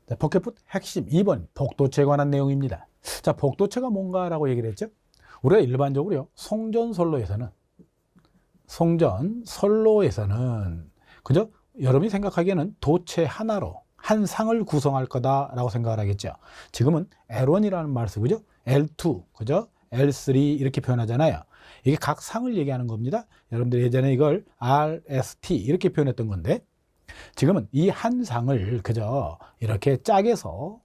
자, 포켓풋 핵심 2번 복도체에 관한 내용입니다. 자, 복도체가 뭔가라고 얘기를 했죠. 우리가 일반적으로 송전선로에서는 그죠? 여러분이 생각하기에는 도체 하나로 한 상을 구성할 거다라고 생각을 하겠죠. 지금은 L1이라는 말을 쓰고, 그죠? L2, 그죠? L3 이렇게 표현하잖아요. 이게 각 상을 얘기하는 겁니다. 여러분들 예전에 이걸 RST 이렇게 표현했던 건데, 지금은 이 한 상을 그저 이렇게 짝에서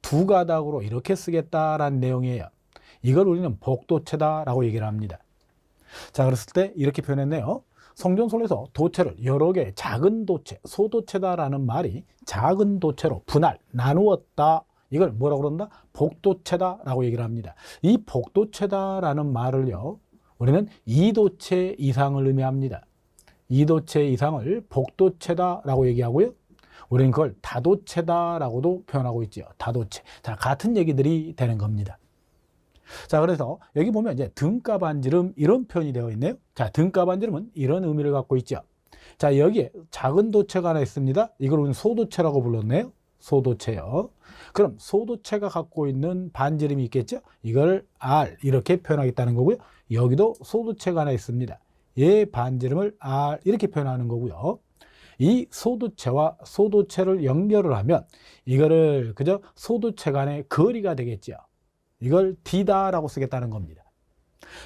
두 가닥으로 이렇게 쓰겠다라는 내용이에요. 이걸 우리는 복도체다라고 얘기를 합니다. 자, 그랬을 때 이렇게 표현했네요. 송전선로에서 도체를 여러 개의 작은 도체, 소도체다라는 말이 작은 도체로 분할, 나누었다. 이걸 뭐라고 그런다? 복도체다라고 얘기를 합니다. 이 복도체다라는 말을요, 우리는 이도체 이상을 의미합니다. 이도체 이상을 복도체다라고 얘기하고요. 우리는 그걸 다도체다라고도 표현하고 있죠. 다도체. 자, 같은 얘기들이 되는 겁니다. 자, 그래서 여기 보면 이제 등가 반지름 이런 표현이 되어 있네요. 자, 등가 반지름은 이런 의미를 갖고 있죠. 자, 여기에 작은 도체가 하나 있습니다. 이걸 우리는 소도체라고 불렀네요. 소도체요. 그럼 소도체가 갖고 있는 반지름이 있겠죠. 이걸 R 이렇게 표현하겠다는 거고요. 여기도 소도체가 하나 있습니다. 얘 반지름을 R 이렇게 표현하는 거고요. 이 소도체와 소도체를 연결을 하면 이거를 그저 소도체 간의 거리가 되겠죠. 이걸 D다라고 쓰겠다는 겁니다.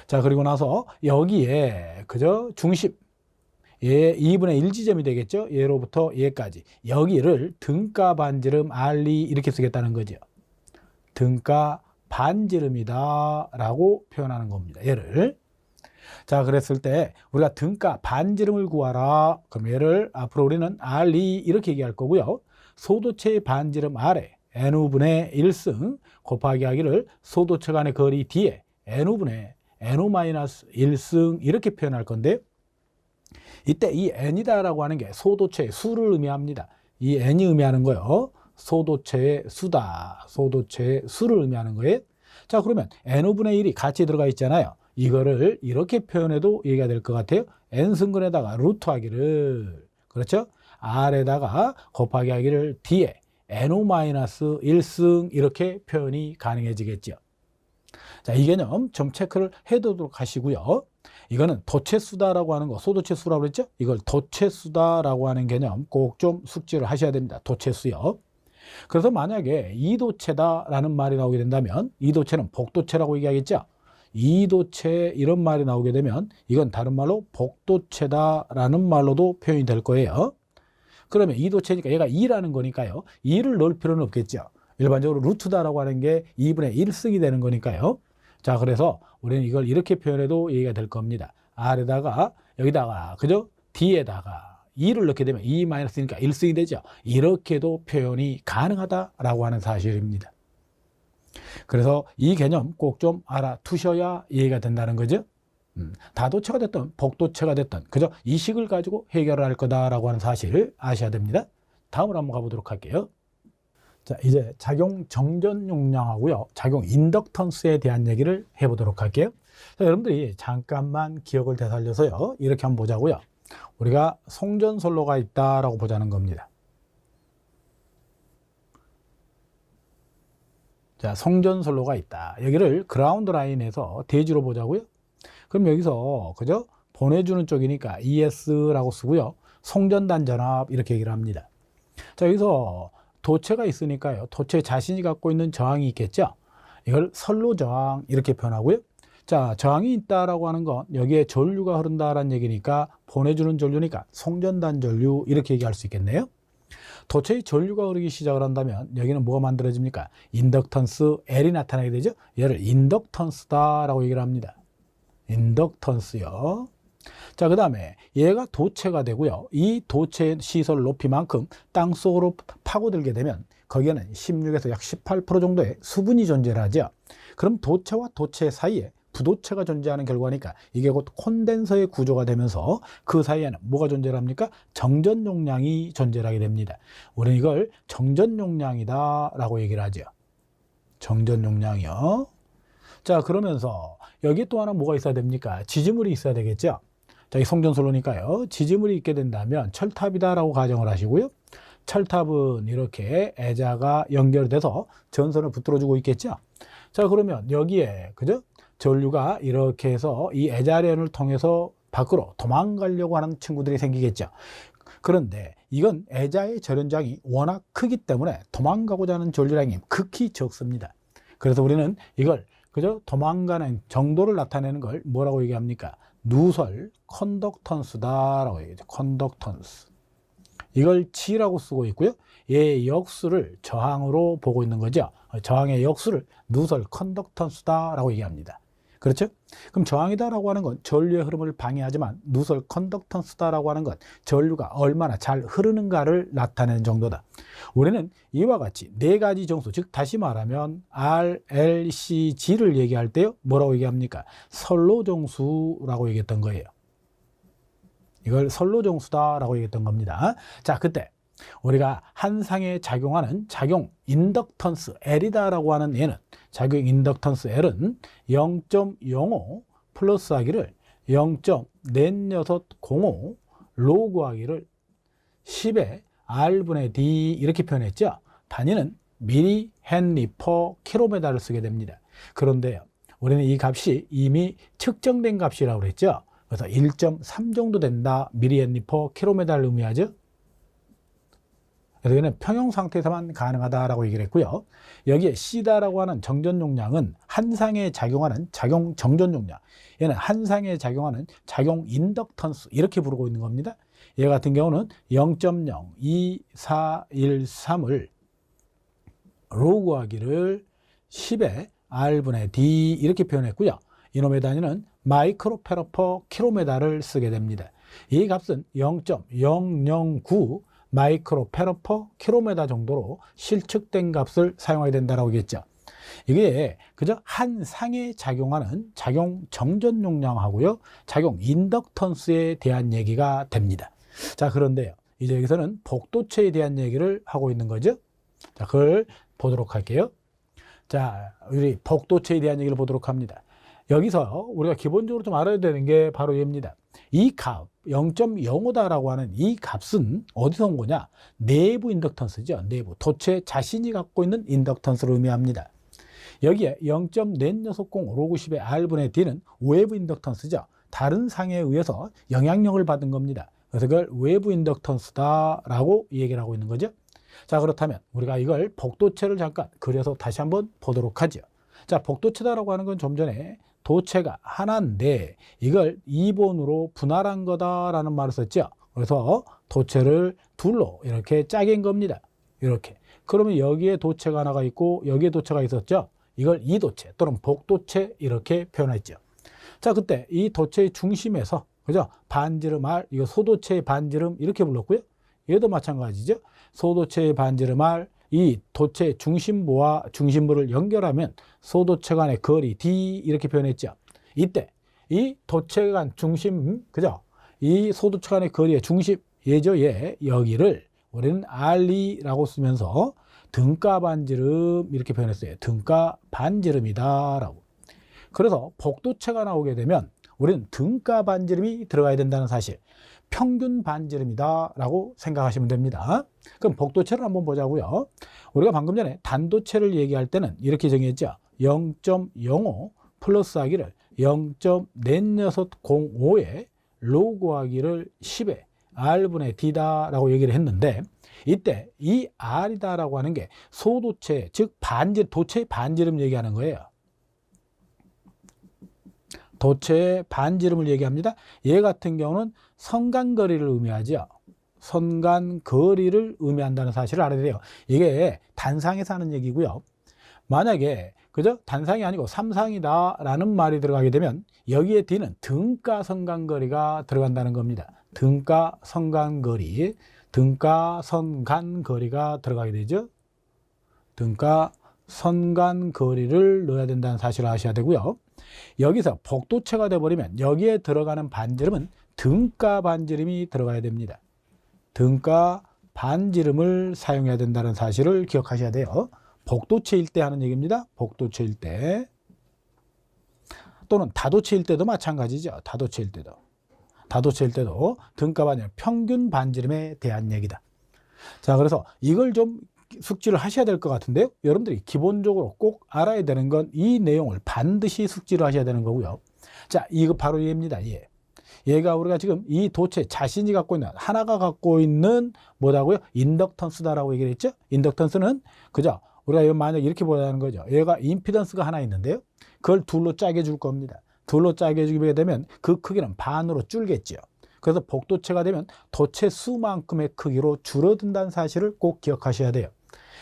자, 그리고 나서 여기에 그저 중심, 얘 2분의 1 지점이 되겠죠. 얘로부터 얘까지. 여기를 등가 반지름 R2 이렇게 쓰겠다는 거죠. 등가 반지름이다 라고 표현하는 겁니다. 얘를. 자, 그랬을 때 우리가 등가 반지름을 구하라. 그럼 얘를 앞으로 우리는 R2 이렇게 얘기할 거고요. 소도체의 반지름 R에 N우분의 1승 곱하기 하기를 소도체 간의 거리 D에 N우분의 NO-1승 이렇게 표현할 건데요. 이때 이 N이다라고 하는 게 소도체의 수를 의미합니다. 이 N이 의미하는 거요. 소도체의 수다. 소도체의 수를 의미하는 거예요. 자, 그러면 N우분의 1이 같이 들어가 있잖아요. 이거를 이렇게 표현해도 얘기가 될 것 같아요. N승근에다가 루트 하기를, 그렇죠? R에다가 곱하기 하기를 D에 NO-1승 이렇게 표현이 가능해지겠죠. 자, 이 개념 좀 체크를 해두도록 하시고요. 이거는 도체수다라고 하는 거, 소도체수라고 그랬죠? 이걸 도체수다라고 하는 개념 꼭 좀 숙지를 하셔야 됩니다. 도체수요. 그래서 만약에 이도체다라는 말이 나오게 된다면 이도체는 복도체라고 얘기하겠죠? 이도체 이런 말이 나오게 되면 이건 다른 말로 복도체다라는 말로도 표현이 될 거예요. 그러면 이도체니까 얘가 2라는 거니까요. 2를 넣을 필요는 없겠죠. 일반적으로 루트다라고 하는 게 2분의 1승이 되는 거니까요. 자, 그래서 우리는 이걸 이렇게 표현해도 얘기가 될 겁니다. R에다가 여기다가 그죠? D에다가 2를 넣게 되면 2-2니까 1승이 되죠. 이렇게도 표현이 가능하다라고 하는 사실입니다. 그래서 이 개념 꼭 좀 알아두셔야 이해가 된다는 거죠. 다도체가 됐든 복도체가 됐든 그죠? 이 식을 가지고 해결을 할 거다라고 하는 사실을 아셔야 됩니다. 다음으로 한번 가보도록 할게요. 자, 이제 작용 정전 용량하고요, 작용 인덕턴스에 대한 얘기를 해보도록 할게요. 자, 여러분들이 잠깐만 기억을 되살려서요, 이렇게 한번 보자고요. 우리가 송전선로가 있다라고 보자는 겁니다. 자, 송전선로가 있다. 여기를 그라운드 라인에서 대지로 보자고요. 그럼 여기서 그죠? 보내주는 쪽이니까 ES라고 쓰고요. 송전단 전압 이렇게 얘기를 합니다. 자, 여기서 도체가 있으니까요. 도체 자신이 갖고 있는 저항이 있겠죠. 이걸 선로 저항 이렇게 표현하고요. 자, 저항이 있다라고 하는 건 여기에 전류가 흐른다라는 얘기니까 보내주는 전류니까 송전단 전류 이렇게 얘기할 수 있겠네요. 도체의 전류가 흐르기 시작을 한다면 여기는 뭐가 만들어집니까? 인덕턴스 L이 나타나게 되죠. 얘를 인덕턴스다라고 얘기를 합니다. 인덕턴스요. 자, 그 다음에 얘가 도체가 되고요. 이 도체의 시설 높이만큼 땅속으로 파고들게 되면 거기에는 16에서 약 18% 정도의 수분이 존재를 하죠. 그럼 도체와 도체 사이에 부도체가 존재하는 결과니까 이게 곧 콘덴서의 구조가 되면서 그 사이에는 뭐가 존재를 합니까? 정전 용량이 존재를 하게 됩니다. 우리는 이걸 정전 용량이다 라고 얘기를 하죠. 정전 용량이요. 자, 그러면서 여기 또 하나 뭐가 있어야 됩니까? 지지물이 있어야 되겠죠. 자, 이 송전솔로니까요. 지지물이 있게 된다면 철탑이다라고 가정을 하시고요. 철탑은 이렇게 애자가 연결돼서 전선을 붙들어주고 있겠죠. 자, 그러면 여기에 그죠? 전류가 이렇게 해서 이 애자련을 통해서 밖으로 도망가려고 하는 친구들이 생기겠죠. 그런데 이건 애자의 절연장이 워낙 크기 때문에 도망가고자 하는 전류량이 극히 적습니다. 그래서 우리는 이걸 그죠? 도망가는 정도를 나타내는 걸 뭐라고 얘기합니까? 누설 컨덕턴스다라고 얘기하죠. 컨덕턴스. 이걸 G라고 쓰고 있고요. 얘의 역수를 저항으로 보고 있는 거죠. 저항의 역수를 누설 컨덕턴스다라고 얘기합니다. 그렇죠? 그럼 저항이다라고 하는 건 전류의 흐름을 방해하지만 누설 컨덕턴스다라고 하는 건 전류가 얼마나 잘 흐르는가를 나타내는 정도다. 우리는 이와 같이 네 가지 정수, 즉 다시 말하면 R, L, C, G를 얘기할 때요. 뭐라고 얘기합니까? 선로정수라고 얘기했던 거예요. 이걸 선로정수다라고 얘기했던 겁니다. 자, 그때 우리가 한 상에 작용하는 작용 인덕턴스 L이다라고 하는 얘는 작용 인덕턴스 L은 0.05 플러스하기를 0.4605 로그하기를 10의 R분의 D 이렇게 표현했죠. 단위는 미리 헨리 퍼 킬로미터를 쓰게 됩니다. 그런데요, 우리는 이 값이 이미 측정된 값이라고 그랬죠. 그래서 1.3 정도 된다 미리 헨리 퍼 킬로미터를 의미하죠. 그래서 이는 평형 상태에서만 가능하다라고 얘기를 했고요. 여기에 C다라고 하는 정전 용량은 한 상에 작용하는 작용 정전 용량. 얘는 한 상에 작용하는 작용 인덕턴스 이렇게 부르고 있는 겁니다. 얘 같은 경우는 0.02413을 로그하기를 10의 R분의 D 이렇게 표현했고요. 이놈의 단위는 마이크로페러 퍼 킬로미터를 쓰게 됩니다. 이 값은 0.009 마이크로페러 퍼 킬로미터 정도로 실측된 값을 사용해야 된다고 했겠죠. 이게 그저 한 상에 작용하는 작용 정전 용량하고요, 작용 인덕턴스에 대한 얘기가 됩니다. 자, 그런데요, 이제 여기서는 복도체에 대한 얘기를 하고 있는 거죠. 자, 그걸 보도록 할게요. 자, 우리 복도체에 대한 얘기를 보도록 합니다. 여기서 우리가 기본적으로 좀 알아야 되는 게 바로 얘입니다. 이 값 0.05다라고 하는 이 값은 어디서 온 거냐? 내부 인덕턴스죠. 내부 도체 자신이 갖고 있는 인덕턴스를 의미합니다. 여기에 0.4605 로그 10의 R분의 D는 외부 인덕턴스죠. 다른 상에 의해서 영향력을 받은 겁니다. 그래서 그걸 외부 인덕턴스다라고 얘기를 하고 있는 거죠. 자, 그렇다면 우리가 이걸 복도체를 잠깐 그려서 다시 한번 보도록 하죠. 자, 복도체다라고 하는 건 좀 전에 도체가 하나인데 이걸 2본으로 분할한 거다라는 말을 썼죠. 그래서 도체를 둘로 이렇게 짜긴 겁니다. 이렇게. 그러면 여기에 도체가 하나가 있고 여기에 도체가 있었죠. 이걸 이도체 또는 복도체 이렇게 표현했죠. 자, 그때 이 도체의 중심에서 그죠? 반지름 R, 이거 소도체의 반지름 이렇게 불렀고요. 얘도 마찬가지죠. 소도체의 반지름 R, 이 도체 중심부와 중심부를 연결하면 소도체 간의 거리 D 이렇게 표현했죠. 이때 이 도체 간 중심, 그죠? 이 소도체 간의 거리의 중심, 얘죠, 얘. 여기를 우리는 R이라고 쓰면서 등가 반지름 이렇게 표현했어요. 등가 반지름이다 라고. 그래서 복도체가 나오게 되면 우리는 등가 반지름이 들어가야 된다는 사실, 평균 반지름이다 라고 생각하시면 됩니다. 그럼 복도체를 한번 보자고요. 우리가 방금 전에 단도체를 얘기할 때는 이렇게 정했죠. 0.05 플러스하기를 0.4605에 로그하기를 10에 R분의 D다 라고 얘기를 했는데, 이때 이 R이다 라고 하는 게 소도체, 즉 도체의 반지름 얘기하는 거예요. 도체의 반지름을 얘기합니다. 얘 같은 경우는 선간거리를 의미하죠. 선간거리를 의미한다는 사실을 알아야 돼요. 이게 단상에서 하는 얘기고요. 만약에 그죠? 단상이 아니고 삼상이다 라는 말이 들어가게 되면 여기에 D는 등가 선간거리가 들어간다는 겁니다. 등가 선간거리, 등가 선간거리가 들어가게 되죠. 등가 선간거리를 넣어야 된다는 사실을 아셔야 되고요. 여기서 복도체가 되어버리면 여기에 들어가는 반지름은 등가 반지름이 들어가야 됩니다. 등가 반지름을 사용해야 된다는 사실을 기억하셔야 돼요. 복도체일 때 하는 얘기입니다. 복도체일 때. 또는 다도체일 때도 마찬가지죠. 다도체일 때도 등가 반지름, 평균 반지름에 대한 얘기다. 자, 그래서 이걸 좀 숙지를 하셔야 될 것 같은데요. 여러분들이 기본적으로 꼭 알아야 되는 건 이 내용을 반드시 숙지를 하셔야 되는 거고요. 자, 이거 바로 얘입니다. 얘가 우리가 지금 이 도체 자신이 갖고 있는, 하나가 갖고 있는 뭐라고요? 인덕턴스다라고 얘기를 했죠. 인덕턴스는 그죠? 우리가 만약 이렇게 보자는 거죠. 얘가 임피던스가 하나 있는데요. 그걸 둘로 짜게 줄 겁니다. 둘로 짜게 주게 되면 그 크기는 반으로 줄겠죠. 그래서 복도체가 되면 도체 수만큼의 크기로 줄어든다는 사실을 꼭 기억하셔야 돼요.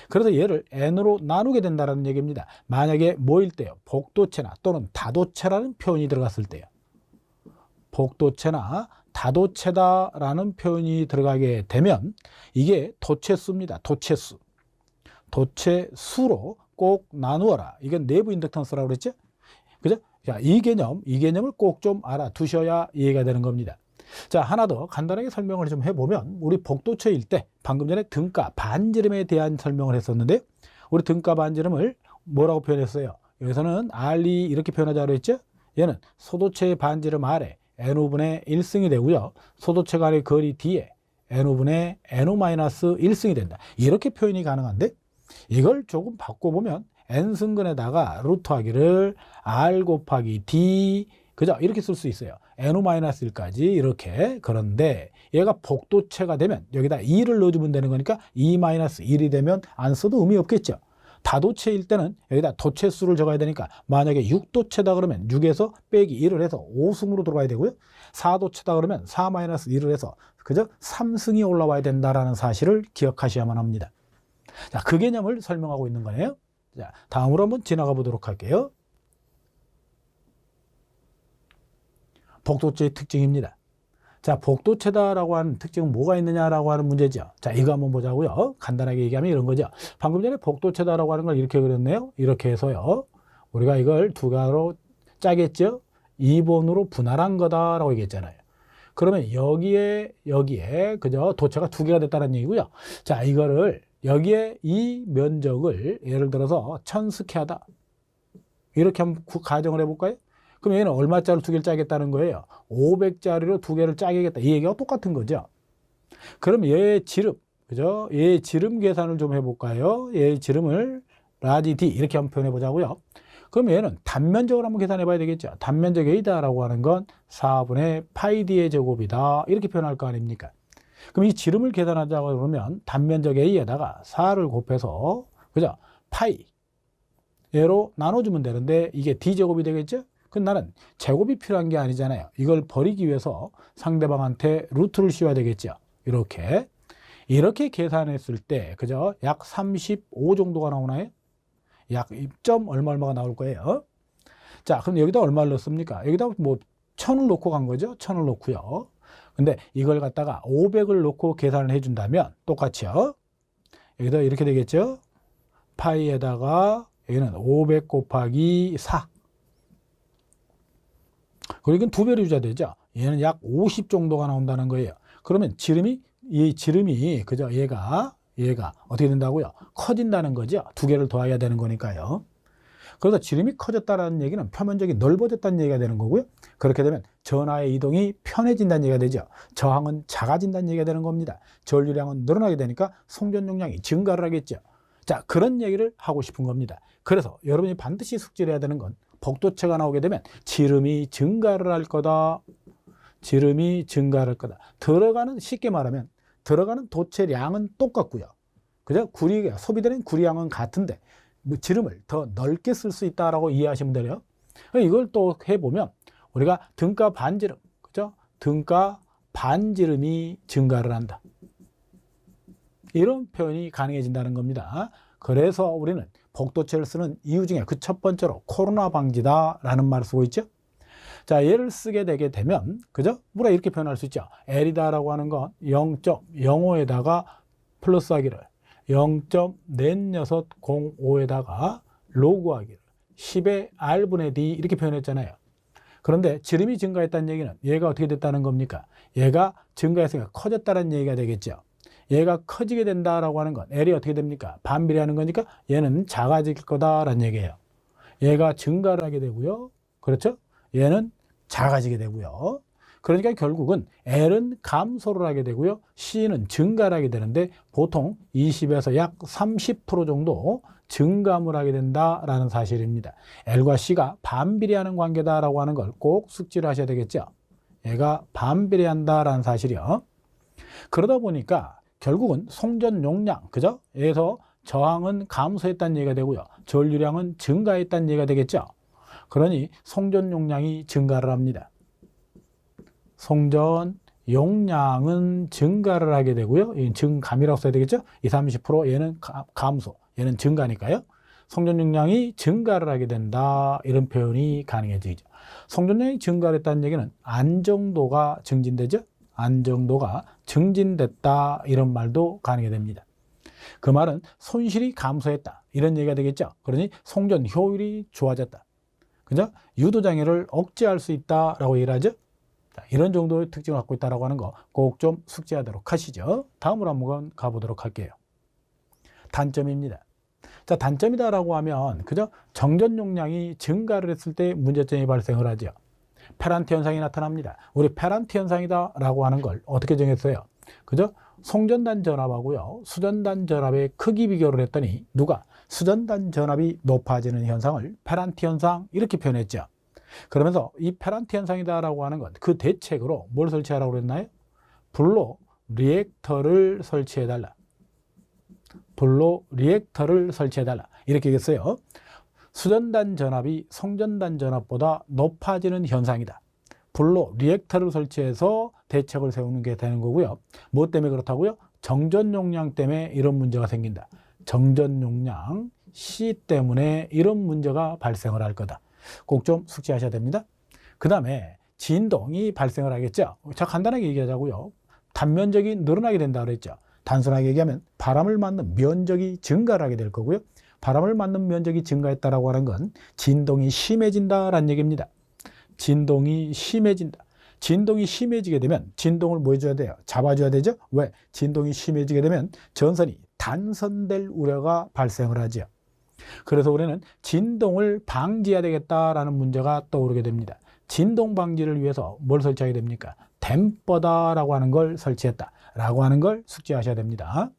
그래서 얘를 n으로 나누게 된다는 얘기입니다. 만약에 뭐일 때요? 복도체나 또는 다도체라는 표현이 들어갔을 때요. 복도체나 다도체다라는 표현이 들어가게 되면 이게 도체수입니다. 도체수. 도체수로 꼭 나누어라. 이건 내부 인덕턴스라고 그랬죠? 그죠? 자, 이 개념을 꼭 좀 알아두셔야 이해가 되는 겁니다. 자, 하나 더 간단하게 설명을 좀 해보면, 우리 복도체일 때 방금 전에 등가 반지름에 대한 설명을 했었는데요. 우리 등가 반지름을 뭐라고 표현했어요? 여기서는 R이 이렇게 표현하자고 했죠? 얘는 소도체의 반지름 아래 N호분의 1승이 되고요. 소도체 간의 거리 D에 N호분의 NO-1승이 된다. 이렇게 표현이 가능한데, 이걸 조금 바꿔보면 N승근에다가 루트하기를 R 곱하기 D, 그죠? 이렇게 쓸 수 있어요. NO-1까지 이렇게. 그런데 얘가 복도체가 되면 여기다 2를 넣어주면 되는 거니까 2-1이 되면 안 써도 의미 없겠죠. 다도체일 때는 여기다 도체수를 적어야 되니까 만약에 6도체다 그러면 6에서 빼기 1을 해서 5승으로 들어가야 되고요. 4도체다 그러면 4-1을 해서 그죠? 3승이 올라와야 된다라는 사실을 기억하셔야만 합니다. 자, 그 개념을 설명하고 있는 거네요. 자, 다음으로 한번 지나가 보도록 할게요. 복도체의 특징입니다. 자, 복도체다라고 하는 특징은 뭐가 있느냐라고 하는 문제죠. 자, 이거 한번 보자고요. 간단하게 얘기하면 이런 거죠. 방금 전에 복도체다라고 하는 걸 이렇게 그렸네요. 이렇게 해서요. 우리가 이걸 두 가로 짜겠죠. 2번으로 분할한 거다라고 얘기했잖아요. 그러면 여기에 그죠? 도체가 두 개가 됐다는 얘기고요. 자, 이거를 여기에 이 면적을 예를 들어서 1000스퀘어다. 이렇게 한번 가정을 해볼까요? 그럼 얘는 얼마짜리 두 개를 짜겠다는 거예요? 500짜리로 두 개를 짜겠다. 이 얘기가 똑같은 거죠. 그럼 얘의 지름, 그죠? 얘의 지름 계산을 좀 해볼까요? 얘의 지름을 라지 D 이렇게 한번 표현해 보자고요. 그럼 얘는 단면적으로 한번 계산해 봐야 되겠죠. 단면적 A다라고 하는 건 4분의 파이 D의 제곱이다. 이렇게 표현할 거 아닙니까? 그럼 이 지름을 계산하자고 그러면 단면적 A에다가 4를 곱해서, 그죠? 파이 얘로 나눠주면 되는데 이게 D제곱이 되겠죠? 그럼 나는 제곱이 필요한 게 아니잖아요. 이걸 버리기 위해서 상대방한테 루트를 씌워야 되겠죠. 이렇게 계산했을 때, 그죠? 약 35 정도가 나오나요? 약 2점 얼마가 나올 거예요. 자, 그럼 여기다 얼마를 넣습니까? 여기다 뭐 1000을 놓고 간 거죠. 1000을 놓고요. 근데 이걸 갖다가 500을 놓고 계산을 해준다면 똑같이요. 여기다 이렇게 되겠죠. 파이에다가 여기는 500 곱하기 4. 그리고 이건 두 배로 유지가 되죠. 얘는 약 50 정도가 나온다는 거예요. 그러면 이 지름이 그죠? 얘가 어떻게 된다고요? 커진다는 거죠. 두 개를 더해야 되는 거니까요. 그래서 지름이 커졌다는 얘기는 표면적이 넓어졌다는 얘기가 되는 거고요. 그렇게 되면 전하의 이동이 편해진다는 얘기가 되죠. 저항은 작아진다는 얘기가 되는 겁니다. 전류량은 늘어나게 되니까 송전 용량이 증가를 하겠죠. 자, 그런 얘기를 하고 싶은 겁니다. 그래서 여러분이 반드시 숙지를 해야 되는 건 복도체가 나오게 되면 지름이 증가를 할 거다. 지름이 증가를 할 거다. 쉽게 말하면 들어가는 도체량은 똑같고요. 그죠? 소비되는 구리량은 같은데 지름을 더 넓게 쓸 수 있다라고 이해하시면 돼요. 이걸 또 해보면 우리가 등가 반지름, 그죠? 등가 반지름이 증가를 한다. 이런 표현이 가능해진다는 겁니다. 그래서 우리는 복도체를 쓰는 이유 중에 그 첫 번째로 코로나 방지다라는 말을 쓰고 있죠. 자, 얘를 쓰게 되게 되면, 그죠? 우리가 이렇게 표현할 수 있죠. L이다라고 하는 건 0.05에다가 플러스 하기를 0.4605에다가 로그 하기를 10의 R분의 D 이렇게 표현했잖아요. 그런데 지름이 증가했다는 얘기는 얘가 어떻게 됐다는 겁니까? 얘가 증가했으니까 커졌다는 얘기가 되겠죠. 얘가 커지게 된다라고 하는 건 L이 어떻게 됩니까? 반비례하는 거니까 얘는 작아질 거다라는 얘기예요. 얘가 증가를 하게 되고요. 그렇죠? 얘는 작아지게 되고요. 그러니까 결국은 L은 감소를 하게 되고요. C는 증가를 하게 되는데 보통 20에서 약 30% 정도 증감을 하게 된다라는 사실입니다. L과 C가 반비례하는 관계다라고 하는 걸 꼭 숙지를 하셔야 되겠죠. 얘가 반비례한다라는 사실이요. 그러다 보니까 결국은 송전 용량, 그죠? 여기서 저항은 감소했다는 얘기가 되고요. 전류량은 증가했다는 얘기가 되겠죠. 그러니 송전 용량이 증가를 합니다. 송전 용량은 증가를 하게 되고요. 증감이라고 써야 되겠죠? 20, 30% 얘는 감소, 얘는 증가니까요. 송전 용량이 증가를 하게 된다. 이런 표현이 가능해지죠. 송전 용량이 증가를 했다는 얘기는 안정도가 증진되죠? 안정도가 증진됐다. 이런 말도 가능해 됩니다. 그 말은 손실이 감소했다. 이런 얘기가 되겠죠? 그러니 송전 효율이 좋아졌다. 그죠? 유도장애를 억제할 수 있다라고 얘기를 하죠? 자, 이런 정도의 특징을 갖고 있다고 하는 거 꼭 좀 숙지하도록 하시죠. 다음으로 한번 가보도록 할게요. 단점입니다. 자, 단점이다라고 하면 그죠? 정전 용량이 증가를 했을 때 문제점이 발생을 하죠. 페란트 현상이 나타납니다. 우리 페란트 현상이다라고 하는 걸 어떻게 정했어요? 그죠? 송전단 전압하고요, 수전단 전압의 크기 비교를 했더니 누가 수전단 전압이 높아지는 현상을 페란트 현상 이렇게 표현했죠. 그러면서 이 페란트 현상이다라고 하는 것, 그 대책으로 뭘 설치하라고 그랬나요? 블로 리액터를 설치해달라. 블로 리액터를 설치해달라. 이렇게 얘기했어요. 수전단 전압이 송전단 전압보다 높아지는 현상이다. 블로 리액터를 설치해서 대책을 세우는 게 되는 거고요. 뭐 때문에 그렇다고요? 정전 용량 때문에 이런 문제가 생긴다. 정전 용량 C 때문에 이런 문제가 발생을 할 거다. 꼭 좀 숙지하셔야 됩니다. 그 다음에 진동이 발생을 하겠죠. 자, 간단하게 얘기하자고요. 단면적이 늘어나게 된다 그랬죠. 단순하게 얘기하면 바람을 맞는 면적이 증가를 하게 될 거고요. 바람을 맞는 면적이 증가했다라고 하는 건 진동이 심해진다라는 얘기입니다. 진동이 심해진다. 진동이 심해지게 되면 진동을 뭐 해줘야 돼요? 잡아줘야 되죠? 왜? 진동이 심해지게 되면 전선이 단선될 우려가 발생을 하죠. 그래서 우리는 진동을 방지해야 되겠다라는 문제가 떠오르게 됩니다. 진동 방지를 위해서 뭘 설치하게 됩니까? 댐퍼다라고 하는 걸 설치했다라고 하는 걸 숙지하셔야 됩니다.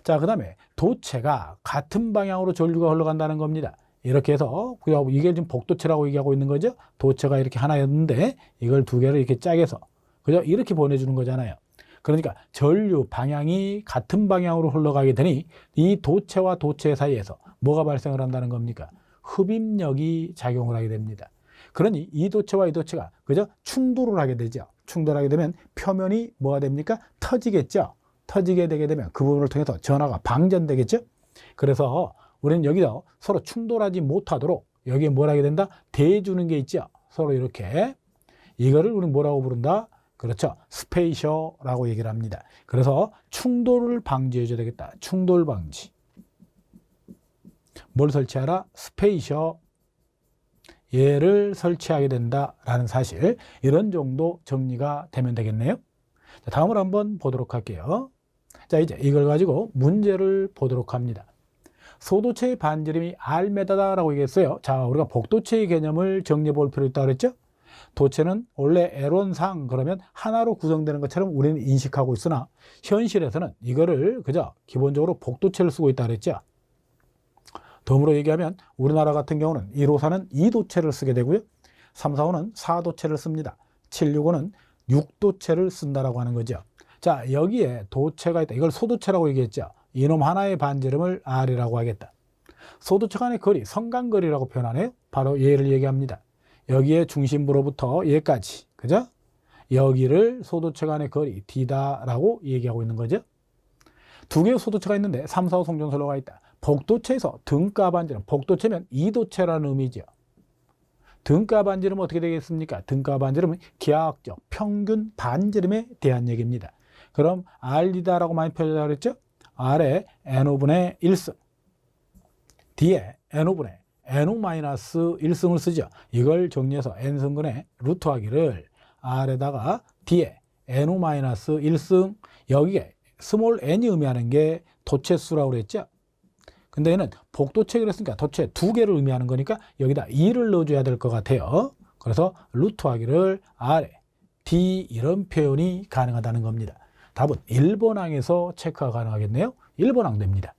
자, 그 다음에 도체가 같은 방향으로 전류가 흘러간다는 겁니다. 이렇게 해서 이게 지금 복도체라고 얘기하고 있는 거죠. 도체가 이렇게 하나였는데 이걸 두 개를 이렇게 짜게서 그죠? 이렇게 보내주는 거잖아요. 그러니까 전류 방향이 같은 방향으로 흘러가게 되니 이 도체와 도체 사이에서 뭐가 발생을 한다는 겁니까? 흡입력이 작용을 하게 됩니다. 그러니 이 도체와 이 도체가 그죠? 충돌을 하게 되죠. 충돌하게 되면 표면이 뭐가 됩니까? 터지겠죠. 터지게 되게 되면 그 부분을 통해서 전하가 방전되겠죠. 그래서 우리는 여기서 서로 충돌하지 못하도록 여기에 뭘 하게 된다? 대주는 게 있죠. 서로 이렇게. 이거를 우리는 뭐라고 부른다? 그렇죠. 스페이셔라고 얘기를 합니다. 그래서 충돌을 방지해 줘야 되겠다. 충돌 방지. 뭘 설치하라? 스페이셔. 얘를 설치하게 된다라는 사실. 이런 정도 정리가 되면 되겠네요. 자, 다음으로 한번 보도록 할게요. 자, 이제 이걸 가지고 문제를 보도록 합니다. 소도체의 반지름이 Rm다라고 얘기했어요. 자, 우리가 복도체의 개념을 정리해 볼 필요 있다고 그랬죠? 도체는 원래 애론상 그러면 하나로 구성되는 것처럼 우리는 인식하고 있으나 현실에서는 이거를 그저 기본적으로 복도체를 쓰고 있다 그랬죠. 덤으로 얘기하면 우리나라 같은 경우는 1호사는 2도체를 쓰게 되고요. 3, 4호는 4도체를 씁니다. 7, 6호는 6도체를 쓴다라고 하는 거죠. 자, 여기에 도체가 있다. 이걸 소도체라고 얘기했죠. 이놈 하나의 반지름을 R이라고 하겠다. 소도체 간의 거리, 성간거리라고 표현하네요. 바로 얘를 얘기합니다. 여기에 중심부로부터 얘까지, 그죠? 여기를 소도체 간의 거리 D다라고 얘기하고 있는 거죠. 두 개의 소도체가 있는데 3, 4호 송전선로가 있다. 복도체에서 등가 반지름, 복도체면 2도체라는 의미죠. 등가 반지름은 어떻게 되겠습니까? 등가 반지름은 기하학적 평균 반지름에 대한 얘기입니다. 그럼 R이다라고 많이 표현하라고 그랬죠? R에 NO분의 1승, D에 NO분의 NO-1승을 쓰죠. 이걸 정리해서 N승근의 루트하기를 R에다가 D에 NO-1승, 여기에 스몰 n이 의미하는 게 도체수라고 그랬죠. 근데 얘는 복도체 그랬으니까 도체 두 개를 의미하는 거니까 여기다 2를 넣어줘야 될 것 같아요. 그래서 루트하기를 아래, D 이런 표현이 가능하다는 겁니다. 답은 1번항에서 체크가 가능하겠네요. 1번항 됩니다.